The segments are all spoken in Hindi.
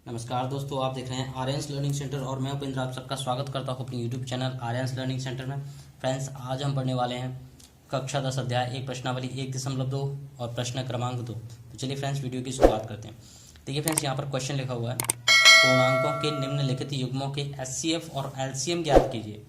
नमस्कार दोस्तों, आप देख रहे हैं आर्यन्स लर्निंग सेंटर और मैं उपेंद्र आप सबका स्वागत करता हूं अपने YouTube channel Aryans learning centre में। फ्रेंड्स, आज हम पढ़ने वाले हैं कक्षा 10 अध्याय 1 प्रश्नावली 1.2 और प्रश्न क्रमांक 2। तो चलिए फ्रेंड्स, वीडियो की शुरुआत करते हैं। देखिए फ्रेंड्स, यहाँ पर क्वेश्चन लिखा हुआ है, पूर्णांकों के निम्नलिखित युग्मों के HCF और LCM ज्ञात कीजिए।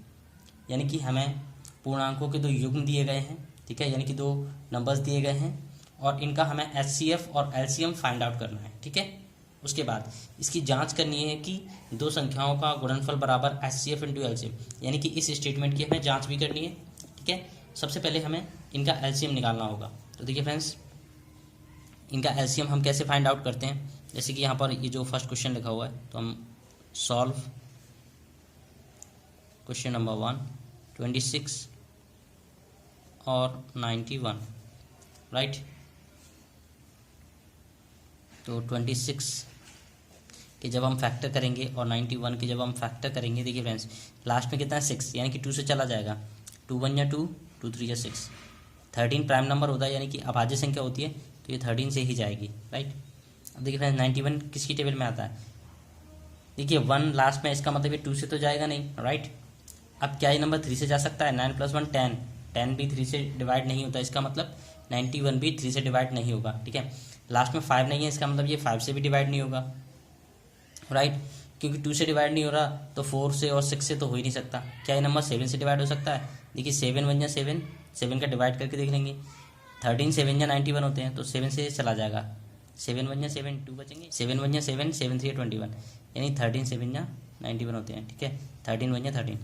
यानी कि हमें पूर्णांकों के दो युग्म दिए गए हैं, ठीक है, यानी कि दो नंबर्स दिए गए हैं और इनका हमें HCF और LCM फाइंड आउट करना है, ठीक है। उसके बाद इसकी जांच करनी है कि दो संख्याओं का गुणनफल बराबर HCF इंटू LCM, यानी कि इस स्टेटमेंट की हमें जांच भी करनी है, ठीक है। सबसे पहले हमें इनका LCM निकालना होगा। तो देखिए फ्रेंड्स, इनका LCM हम कैसे फाइंड आउट करते हैं। जैसे कि यहाँ पर ये जो फर्स्ट क्वेश्चन लिखा हुआ है, तो हम सॉल्व क्वेश्चन नंबर 1 26 और 91, राइट। तो 26 कि जब हम फैक्टर करेंगे और 91 की जब हम फैक्टर करेंगे, देखिए फ्रेंड्स लास्ट में कितना है 6, यानी कि 2 से चला जाएगा। 2 1 या 2, 2 3 या 6। 13 प्राइम नंबर होता है, यानी कि अभाज्य संख्या होती है, तो ये 13 से ही जाएगी, राइट। अब देखिए फ्रेंड्स 91 किसकी टेबल में आता है। देखिए 1 लास्ट में, इसका मतलब ये 2 से तो जाएगा नहीं, राइट। अब क्या ये नंबर 3 से जा सकता है। 9 + 1 10, 10 भी 3 से डिवाइड नहीं होता, इसका मतलब 91 भी 3 से डिवाइड नहीं होगा, ठीक है। लास्ट में 5 नहीं है, इसका मतलब ये 5 से भी डिवाइड नहीं होगा, राइट। क्योंकि 2 से डिवाइड नहीं हो रहा, तो 4 से और 6 से तो हो ही नहीं सकता। क्या ये नंबर 7 से डिवाइड हो सकता है। देखिए 7 1 या 7, 7 का डिवाइड करके देख लेंगे। 13 7 या 91 होते हैं, तो 7 से चला जाएगा। 7 1 या 7, 2 बचेंगे। 7 1 या 7, 7 3 या 21, यानी 13 7 या 91 होते हैं, ठीक है। 13 1 या 13।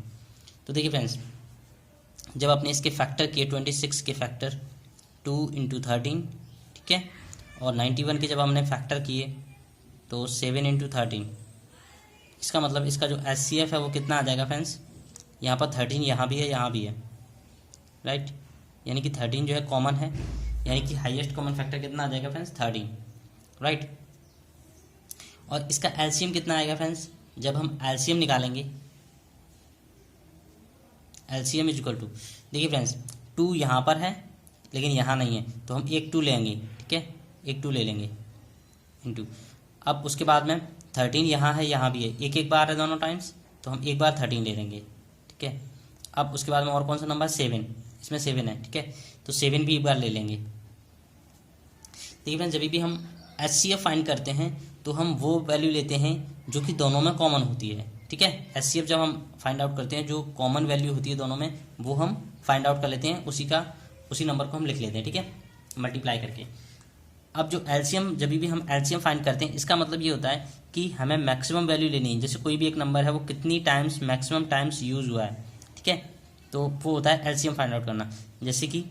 तो देखिए फ्रेंड्स, जब आपने इसके फैक्टर किए 26 के फैक्टर 2 × 13, ठीक है, और 91 के जब हमने फैक्टर किए तो 7 × 13, इसका मतलब इसका जो HCF है वो कितना आ जाएगा फ्रेंड्स। यहाँ पर 13 यहाँ भी है, यहाँ भी है, राइट। यानी कि 13 जो है कॉमन है, यानी कि हाईएस्ट कॉमन फैक्टर कितना आ जाएगा फ्रेंड्स 13, राइट। और इसका LCM कितना आएगा फ्रेंड्स। जब हम LCM निकालेंगे, LCM इज इक्वल टू, देखिए फ्रेंड्स 2 यहाँ पर है लेकिन यहाँ नहीं है, तो हम एक 2 लेंगे, ठीक है, एक 2 ले लेंगे इंटू। अब उसके बाद में 13 यहाँ है, यहाँ भी है, एक एक बार है दोनों टाइम्स, तो हम एक बार 13 ले लेंगे, ठीक है। अब उसके बाद में और कौन सा नंबर 7, इसमें 7 है, ठीक है, तो 7 भी एक बार ले लेंगे। देखिए फ्रेंड्स, जब भी हम HCF फाइंड करते हैं तो हम वो वैल्यू लेते हैं जो कि दोनों में कॉमन होती है, ठीक है। HCF जब हम फाइंड आउट करते हैं, जो कॉमन वैल्यू होती है दोनों में, वो हम फाइंड आउट कर लेते हैं, उसी नंबर को हम लिख लेते हैं, ठीक है, मल्टीप्लाई करके। अब जो LCM, जब भी हम LCM फाइंड करते हैं, इसका मतलब ये होता है कि हमें मैक्सिमम वैल्यू लेनी है। जैसे कोई भी एक नंबर है, वो कितनी टाइम्स मैक्सिमम टाइम्स यूज हुआ है, ठीक है, तो वो होता है LCM फाइंड आउट करना। जैसे कि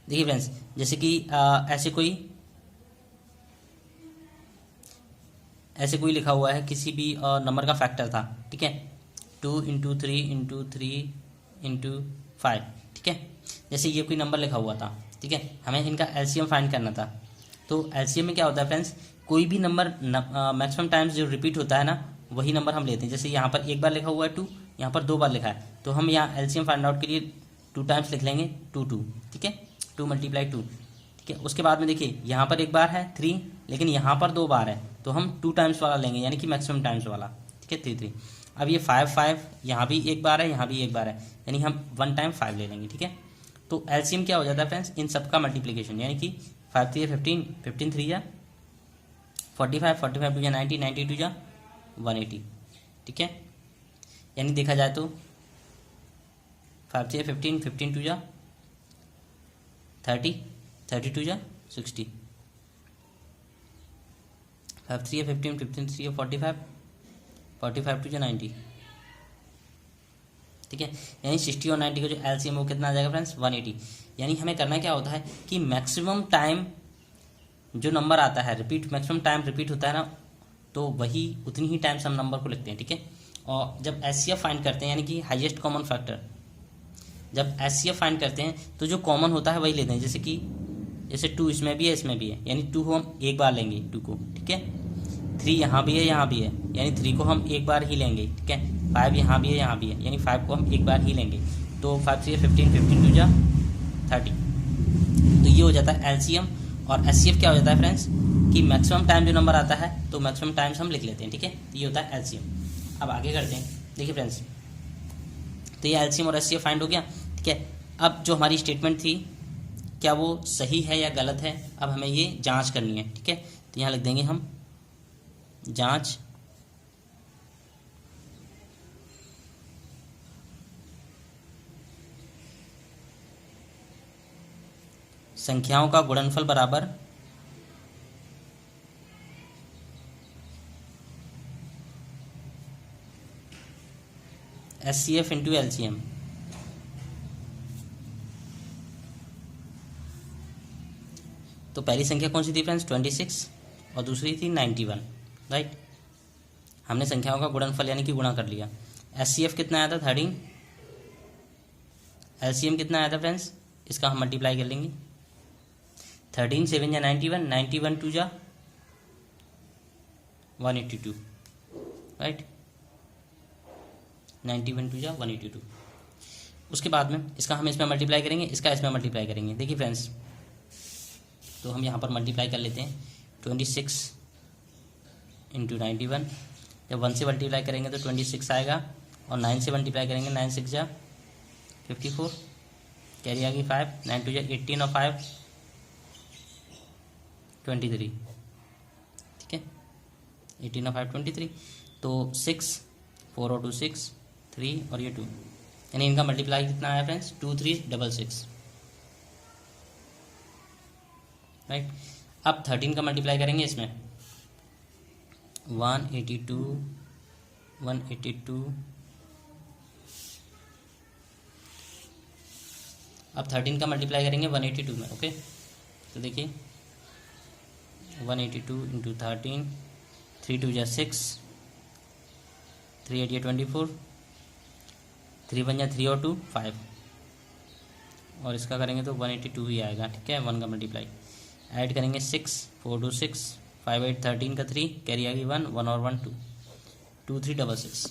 देखिए फ्रेंड्स, जैसे कि ऐसे कोई लिखा हुआ है, किसी भी नंबर का फैक्टर था, ठीक है, 2 × 3 × 3 × 5, ठीक है। जैसे ये कोई नंबर लिखा हुआ था, ठीक है, हमें इनका LCM फाइंड करना था। तो LCM में क्या होता है फ्रेंड्स, कोई भी नंबर मैक्सिमम टाइम्स जो रिपीट होता है ना, वही नंबर हम लेते हैं। जैसे यहाँ पर एक बार लिखा हुआ है 2, यहाँ पर 2 बार लिखा है, तो हम यहाँ LCM फाइंड आउट के लिए 2 टाइम्स लिख लेंगे, 2 2, ठीक है, 2 × 2, ठीक है। उसके बाद में देखिए यहाँ पर एक बार है 3, लेकिन यहाँ पर 2 बार है, तो हम 2 टाइम्स वाला लेंगे, यानी कि मैक्सिमम टाइम्स वाला, ठीक है, 3 3। अब ये 5 5, यहाँ भी एक बार है, यहाँ भी एक बार है, यानी हम 1 टाइम 5 ले लेंगे, ठीक है। तो LCM क्या हो जाता है फ्रेंड्स, इन सब का मल्टीप्लिकेशन, यानी कि 5 3 15, 15 3 या 45, 45 2 या 90, 90 2 या 180, ठीक है। यानी देखा जाए तो 5 3 15, 15 2 या 30, 32 या 60, 5 3 15, 15 3 या 45, 45 2 या 90, ठीक है। यानी 60 और 90 का जो LCM वो कितना आ जाएगा फ्रेंड्स 180। यानी हमें करना क्या होता है कि मैक्सिमम टाइम जो नंबर आता है मैक्सिमम टाइम रिपीट होता है ना, तो वही उतनी ही टाइम्स हम नंबर को लिखते हैं, ठीक है। और जब HCF फाइंड करते हैं, यानी कि हाईएस्ट कॉमन फैक्टर, जब HCF फाइंड करते हैं तो जो कॉमन होता है वही लेते हैं। जैसे 2 इसमें भी है, इसमें भी है, यानी 2 को हम एक बार लेंगे, 2 को, ठीक है। 3 यहाँ भी है, यहाँ भी है, यानी 3 को हम एक बार ही लेंगे, ठीक है। 5 यहाँ भी है, यहाँ भी है, यानी 5 को हम एक बार ही लेंगे। तो 5 3 15, 15 2 या 30, तो ये हो जाता है LCM। और HCF क्या हो जाता है फ्रेंड्स, कि मैक्सिमम टाइम जो नंबर आता है तो मैक्सिमम टाइम्स हम लिख लेते हैं, ठीक है। ये होता है एलसीएम। अब आगे करते हैं, देखिए फ्रेंड्स, तो ये एलसीएम और एचसीएफ फाइंड हो गया, ठीक है। अब जो हमारी स्टेटमेंट थी क्या वो सही है या गलत है, अब हमें ये जांच करनी है, ठीक है। तो यहाँ लिख देंगे हम जांच संख्याओं का गुणनफल बराबर एचसीएफ इंटू एलसीएम। तो पहली संख्या कौन सी थी फ्रेंड्स, 26, और दूसरी थी 91, राइट। हमने संख्याओं का गुणनफल यानी कि गुणा कर लिया। एचसीएफ कितना आया था, 13। एलसीएम कितना आया था फ्रेंड्स, इसका हम मल्टीप्लाई कर लेंगे। 13 7 या 91, 91 2 जा 182, राइट। 91 2 जा 182। उसके बाद में इसका हम इसमें मल्टीप्लाई करेंगे, इसका इसमें मल्टीप्लाई करेंगे। देखिए फ्रेंड्स, तो हम यहाँ पर मल्टीप्लाई कर लेते हैं। 26 इंटू 91, जब 1 से मल्टीप्लाई करेंगे तो 26 आएगा, और 9 से मल्टीप्लाई करेंगे, 9 6 जा 54, कैरी आ गई 5, 9 2 जा 18 और 5 23, ठीक है। 18 और 5 23, तो 6 4 और 2 6 3 और ये 2, यानी इनका मल्टीप्लाई कितना आया फ्रेंड्स, 2 3 66, राइट। अब 13 का मल्टीप्लाई करेंगे इसमें, 182 182। अब 13 का मल्टीप्लाई करेंगे 182 में, ओके। तो देखिए 182 इंटू 13, 3 2 जा 6, 3 8 या 24, 3 1 या 3 और 2 5, और इसका करेंगे तो 182 ही आएगा, ठीक है। 1 का मल्टीप्लाई ऐड करेंगे 6 4 2 6 5 8 13 का 3, कैरी आ गई 1 1 और 1 2 2 3 66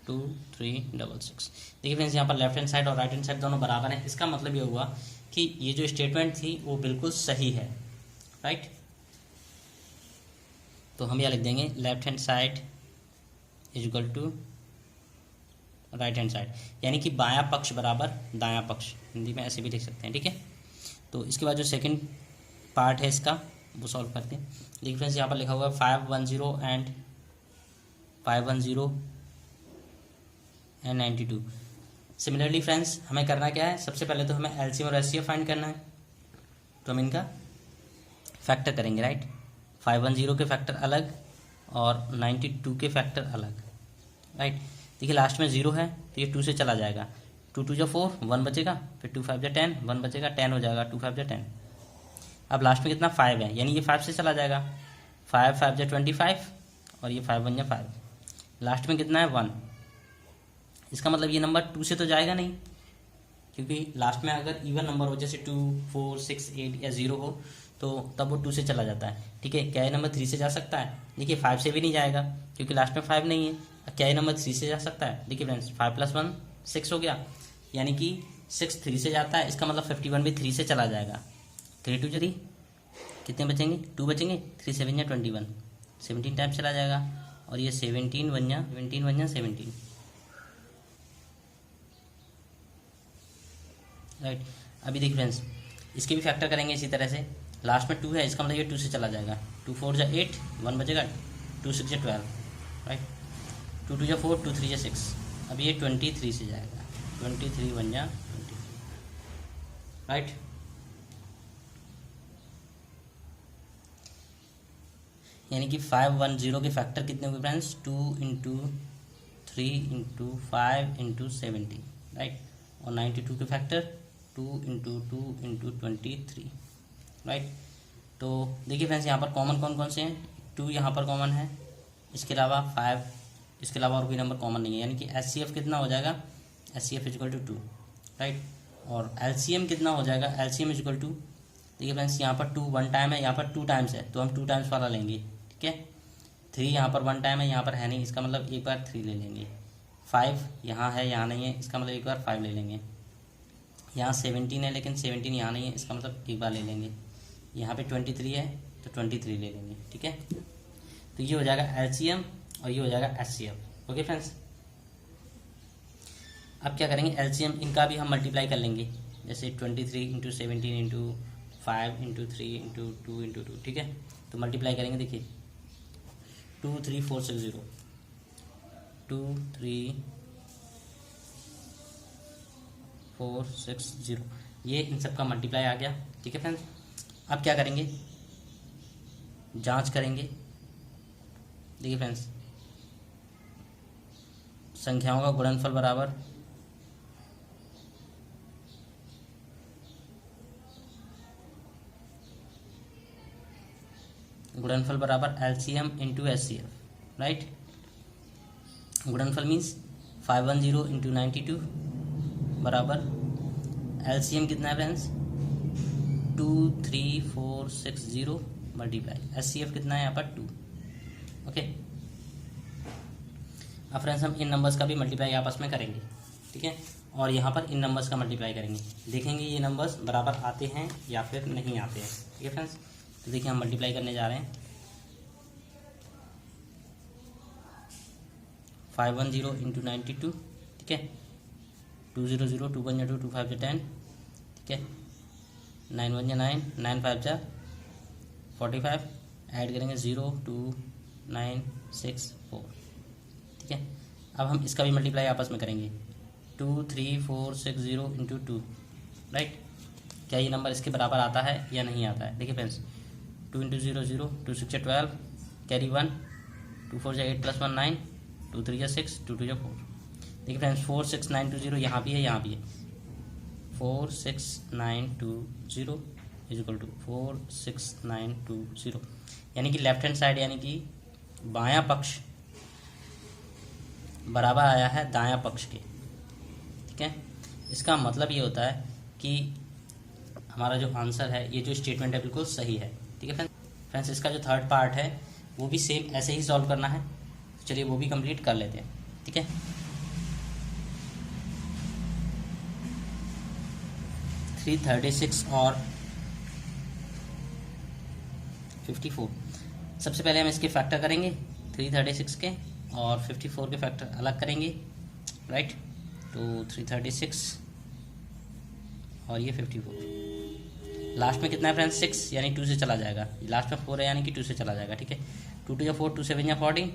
2 3 66। देखिए फ्रेंड्स, यहाँ पर लेफ्ट हैंड साइड और राइट हैंड साइड दोनों बराबर हैं। इसका मतलब ये हुआ कि ये जो स्टेटमेंट थी वो बिल्कुल सही है, राइट। तो हम यह लिख देंगे left hand side is equal to right hand side, यानी कि बायां पक्ष बराबर दायां पक्ष, हिंदी में ऐसे भी लिख सकते हैं, ठीक है। तो इसके बाद जो सेकंड पार्ट है इसका वो सॉल्व करते हैं। देखिए फ्रेंड्स, यहाँ पर लिखा हुआ है 510 एंड 510 एंड 92। सिमिलरली फ्रेंड्स, हमें करना क्या है, सबसे पहले तो हमें एलसीएम और एचसीएफ फाइंड करना है। तो हम इनका फैक्टर करेंगे, राइट। 510 के फैक्टर अलग और 92 के फैक्टर अलग, राइट। देखिए लास्ट में 0 है तो ये 2 से चला जाएगा, 2 2 जा 4 1 बचेगा, फिर 2 5 जा 10 1 बचेगा, 10 हो जाएगा, 2 5 जा 10। अब लास्ट में कितना 5 है, यानी ये 5 से चला जाएगा, 5 5 जा 25, और ये 5 1 जा 5, लास्ट में कितना है 1। इसका मतलब ये नंबर 2 से तो जाएगा नहीं, क्योंकि लास्ट में अगर इवन नंबर हो जैसे 2 4 6 8 या 0 हो तो तब वो 2 से चला जाता है, ठीक है। क्या ये नंबर 3 से जा सकता है, देखिए 5 से भी नहीं जाएगा क्योंकि लास्ट में 5 नहीं है। क्या ये नंबर 3 से जा सकता है, देखिए फ्रेंड्स 5 + 1 6 हो गया, यानी कि 6 3 से जाता है, इसका मतलब 51 भी 3 से चला जाएगा। 3 2 3 कितने बचेंगे, 2 बचेंगे, 3 7 या 21 17 टाइम चला जाएगा, और ये 17 1 या 17, राइट। अभी देखिए फ्रेंड्स, इसके भी फैक्टर करेंगे इसी तरह से। लास्ट में 2 है, इसका मतलब ये 2 से चला जाएगा, 2 4 जा 8 1 बचेगा, 2 6 जा 12, राइट। 2 2 जा 4 2 3 जा 6, अब ये 23 से जाएगा, 23 1 जा 20, राइट। यानी कि 510 के फैक्टर कितने हुए friends, 2 into 3 into 5 into 70, right. और 92 के फैक्टर 2 इंटू 2 इंटू 23, राइट। तो देखिए फ्रेंड्स, यहाँ पर कॉमन कौन कौन से हैं, 2 यहाँ पर कॉमन है, इसके अलावा 5, इसके अलावा और कोई नंबर कॉमन नहीं है, यानी कि एचसीएफ कितना हो जाएगा, एचसीएफ इक्वल टू 2, राइट। और एलसीएम कितना हो जाएगा, एलसीएम इक्वल टू, देखिए फ्रेंड्स यहाँ पर 2 1 टाइम है, यहाँ पर 2 टाइम्स है, तो हम 2 टाइम्स वाला लेंगे, ठीक है। 3 यहाँ पर 1 टाइम है, यहाँ पर है नहीं, इसका मतलब एक बार 3 ले लेंगे। 5 यहाँ है, यहाँ नहीं है, इसका मतलब एक बार 5 ले लेंगे। यहाँ 17 है लेकिन 17 यहाँ नहीं है, इसका मतलब एक बार ले लेंगे। यहाँ पे 23 है तो 23 ले लेंगे, ठीक है। तो ये हो जाएगा LCM और ये हो जाएगा HCF। ओके फ्रेंड्स, अब क्या करेंगे, LCM इनका भी हम मल्टीप्लाई कर लेंगे, जैसे 23 into 17 into 5 into 3 into 2 into 2, ठीक है। तो मल्टीप्लाई करेंगे, देखिए 2 3 4 6 0, 2 3 4 6 0, ये इन सब का मल्टीप्लाई आ गया, ठीक है फ्रेंड्स। अब क्या करेंगे, जांच करेंगे। देखिए फ्रेंड्स, संख्याओं का गुणनफल बराबर LCM इंटू HCF, राइट। गुणनफल मीन्स 510 इंटू 92 बराबर LCM कितना है फ्रेंड्स, 2 3 4 6 0 मल्टीप्लाई HCF कितना है यहाँ पर 2। ओके, अब फ्रेंड्स हम इन नंबर्स का भी मल्टीप्लाई आपस में करेंगे, ठीक है, और यहाँ पर इन नंबर्स का मल्टीप्लाई करेंगे, देखेंगे ये नंबर्स बराबर आते हैं या फिर नहीं आते हैं, ठीक है फ्रेंड्स। तो देखिए हम मल्टीप्लाई करने जा रहे हैं, 510 इंटू 92, ठीक है, 2 0 0, 2 1 2, 2 5 10, ठीक है, 9 1 9, 9 5 45, ऐड करेंगे 0 2 9 6 4, ठीक है। अब हम इसका भी मल्टीप्लाई आपस में करेंगे, 2 3 4 6 0 इंटू 2, राइट। क्या ये नंबर इसके बराबर आता है या नहीं आता है, देखिए फ्रेंड्स, 2 इंटू 0 0, 2 6 12, कैरी 1, 2 4 8 प्लस 1 9, 2 3 6, 2 2 4। देखिए फ्रेंड्स, 4 6 9 2 0 यहाँ भी है, यहाँ भी है, 4 6 9 2 0 इज इक्वल टू 4 6 9 2 0, यानी कि लेफ्ट हैंड साइड यानी कि बायां पक्ष बराबर आया है दायां पक्ष के, ठीक है। इसका मतलब ये होता है कि हमारा जो आंसर है, ये जो स्टेटमेंट है बिल्कुल सही है, ठीक है फ्रेंड्स। इसका जो थर्ड पार्ट है वो भी सेम ऐसे ही सॉल्व करना है, चलिए वो भी कंप्लीट कर लेते हैं, ठीक है। थ्री 36 और 54, सबसे पहले हम इसके फैक्टर करेंगे, 336 के और 54 के फैक्टर अलग करेंगे, राइट। तो 336 और ये 54, लास्ट में कितना है फ्रेंड्स 6, यानी 2 से चला जाएगा, लास्ट में 4 है यानी कि 2 से चला जाएगा, ठीक है। 2 2 4, 2 7 14,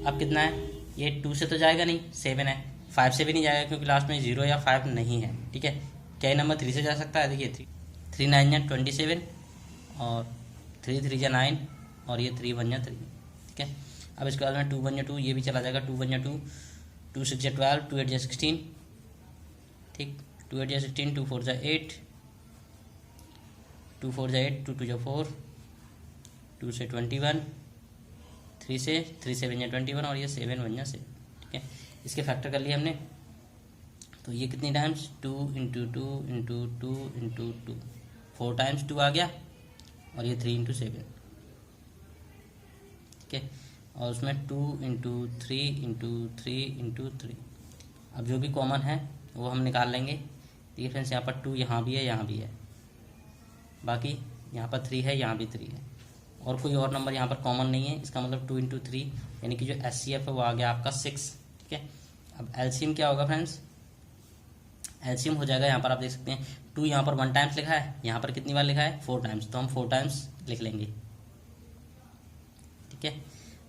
अब कितना है, ये 2 से तो जाएगा नहीं, 7 है, 5 से भी नहीं जाएगा क्योंकि लास्ट में 0 या 5 नहीं है, ठीक है। क्या नंबर 3 से जा सकता है, देखिए 3 9 27 और 3 3 9 और ये 3 1 3, ठीक है। अब इसके बाद में 2 1 2, ये भी चला जाएगा, 2 1 2, 2 6 12, 2 8 16, ठीक, 2 8 16, 2 4 8, 2 4 8, 2 2 4, 2 से 21, 3 से 3 7 21 और ये 7 1 7, ठीक है। इसके फैक्टर कर लिए हमने, तो ये कितनी times 2 into 2 into 2 into 2, 4 times 2 आ गया और ये 3 इंटू 7, ठीक है। और उसमें 2 इंटू 3 इंटू 3 इंटू 3, अब जो भी कॉमन है वो हम निकाल लेंगे, देखिए फ्रेंड्स यहाँ पर 2 यहाँ भी है, यहाँ भी है, बाकी यहाँ पर 3 है, यहाँ भी 3 है, और कोई और नंबर यहाँ पर कॉमन नहीं है, इसका मतलब 2 इंटू 3 यानी कि जो HCF है वो आ गया आपका 6, ठीक है। अब LCM क्या होगा फ्रेंड्स, LCM हो जाएगा, यहाँ पर आप देख सकते हैं 2 यहाँ पर 1 टाइम्स लिखा है, यहाँ पर कितनी बार लिखा है 4 टाइम्स, तो हम 4 टाइम्स लिख लेंगे, ठीक है।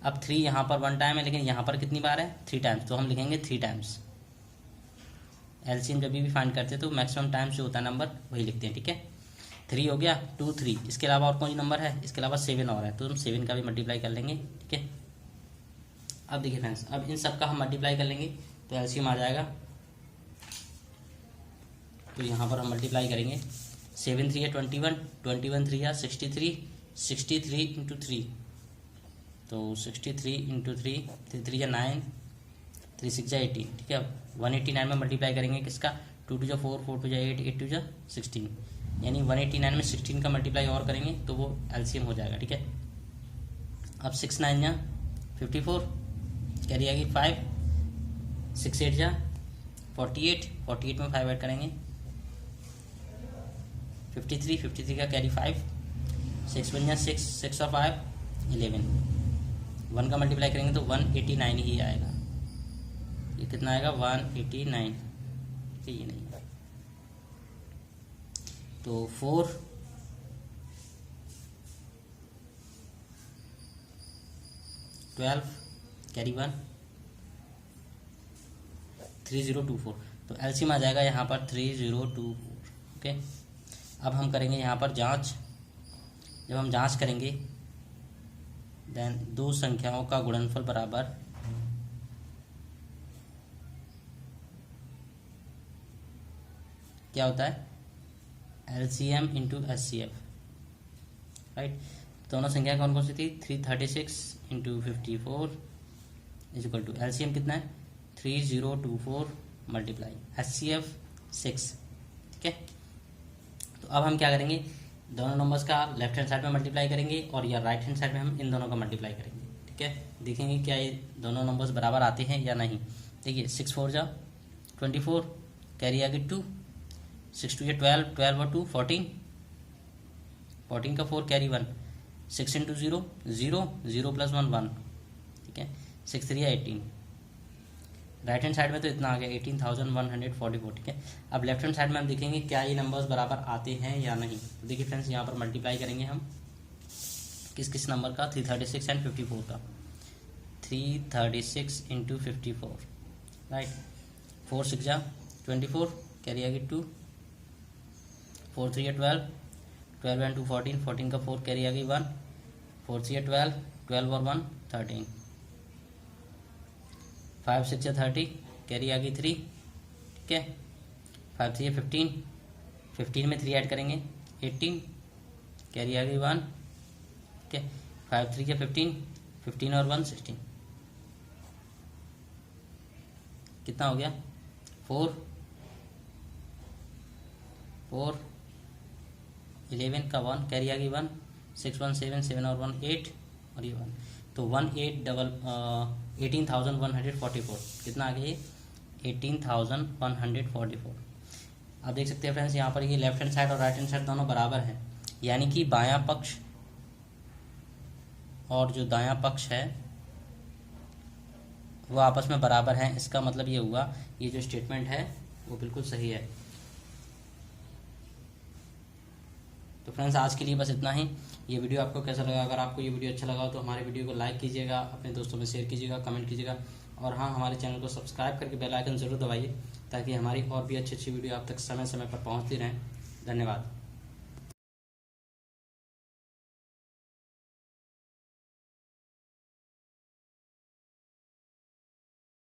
अब 3 यहाँ पर 1 टाइम है, लेकिन यहाँ पर कितनी बार है 3 टाइम्स, तो हम लिखेंगे 3 टाइम्स। LCM जब भी फाइंड करते हैं तो मैक्सिमम टाइम्स जो होता है नंबर वही लिखते हैं, ठीक है। 3 हो गया, 2 3, इसके अलावा और कौन नंबर है, इसके अलावा 7 और है, तो हम 7 का भी मल्टीप्लाई कर लेंगे, ठीक है। अब देखिए फ्रेंड्स, अब इन सब का हम मल्टीप्लाई कर लेंगे तो LCM आ जाएगा, तो यहाँ पर हम मल्टीप्लाई करेंगे, 7 3 21, 21 3 63, 63 इंटू 3, तो 63 इंटू 3, 3 3 9, 3 6 18, ठीक है। 189 में मल्टीप्लाई करेंगे किसका, 2 2 4, 4 2 8, 8 2 16, यानी 189 में 16 का मल्टीप्लाई और करेंगे तो वो LCM हो जाएगा, ठीक है। अब 6 9 54, कैरी आएगी 5, 6 8 48, 48 में 5 ऐड करेंगे 53, 53 का कैरी 5, 6 वन या 6, 6 और 5 11, 1 का मल्टीप्लाई करेंगे तो 189 ही आएगा। ये कितना आएगा 189, ये नहीं है। तो 4 12 कैरी 1 3024, तो एलसीएम आ जाएगा यहाँ पर 3024। ओके, अब हम करेंगे यहाँ पर जांच। जब हम जांच करेंगे देन दो संख्याओं का गुणनफल बराबर क्या होता है, एलसीएम इंटू एचसीएफ, राइट। दोनों संख्या कौन कौन सी थी, 336 into 54 is equal to LCM कितना है 3024 मल्टीप्लाई एचसीएफ 6, ठीक है। तो अब हम क्या करेंगे, दोनों नंबर्स का लेफ्ट हैंड साइड में मल्टीप्लाई करेंगे और या राइट हैंड साइड में हम इन दोनों का मल्टीप्लाई करेंगे, ठीक है। देखेंगे क्या ये दोनों नंबर्स बराबर आते हैं या नहीं। देखिए 6 4 जा 24, कैरी आ गई 2, 6 2 12, 12 और 2 14, 14 का 4 कैरी 1, 6 इंटू 0 0, 0 प्लस 1 1, ठीक है। 6 3 18, राइट हैंड साइड में तो इतना आ गया 18,144, ठीक है। अब लेफ्ट हैंड साइड में हम देखेंगे क्या ये नंबर्स बराबर आते हैं या नहीं। तो देखिए फ्रेंड्स यहाँ पर मल्टीप्लाई करेंगे हम किस किस नंबर का, 336 एंड 54 का, 336 इंटू 54, राइट। 4 6 जा 24, कैरी आ गई 2, 4 3 12, 12 एंड 2 14, 14 का 4 कैरी आ गई 1, 4 3 12, 12 और 1 13, 5 6 30, कैरी आ गई 3, ठीक है। 5 3 15, 15 में 3 ऐड करेंगे 18, कैरी आ गई 1, ठीक है। 5 3 15, 15 और 1 16, कितना हो गया 4 4 11 का 1, कैरी आ गई 1, 6 1 7, 7 और 1 8 और ये 1, तो 18,144, कितना आ गया ये 18,144। आप देख सकते हैं फ्रेंड्स यहाँ पर ये लेफ्ट हैंड साइड और राइट हैंड साइड दोनों बराबर हैं, यानी कि बायां पक्ष और जो दायां पक्ष है वो आपस में बराबर हैं। इसका मतलब ये हुआ ये जो स्टेटमेंट है वो बिल्कुल सही है। तो फ्रेंड्स आज के लिए बस इतना ही। ये वीडियो आपको कैसा लगा, अगर आपको ये वीडियो अच्छा लगा हो तो हमारे वीडियो को लाइक कीजिएगा, अपने दोस्तों में शेयर कीजिएगा, कमेंट कीजिएगा और हाँ हमारे चैनल को सब्सक्राइब करके बेल आइकन ज़रूर दबाइए ताकि हमारी और भी अच्छी अच्छी वीडियो आप तक समय समय पर पहुँचती रहें। धन्यवाद।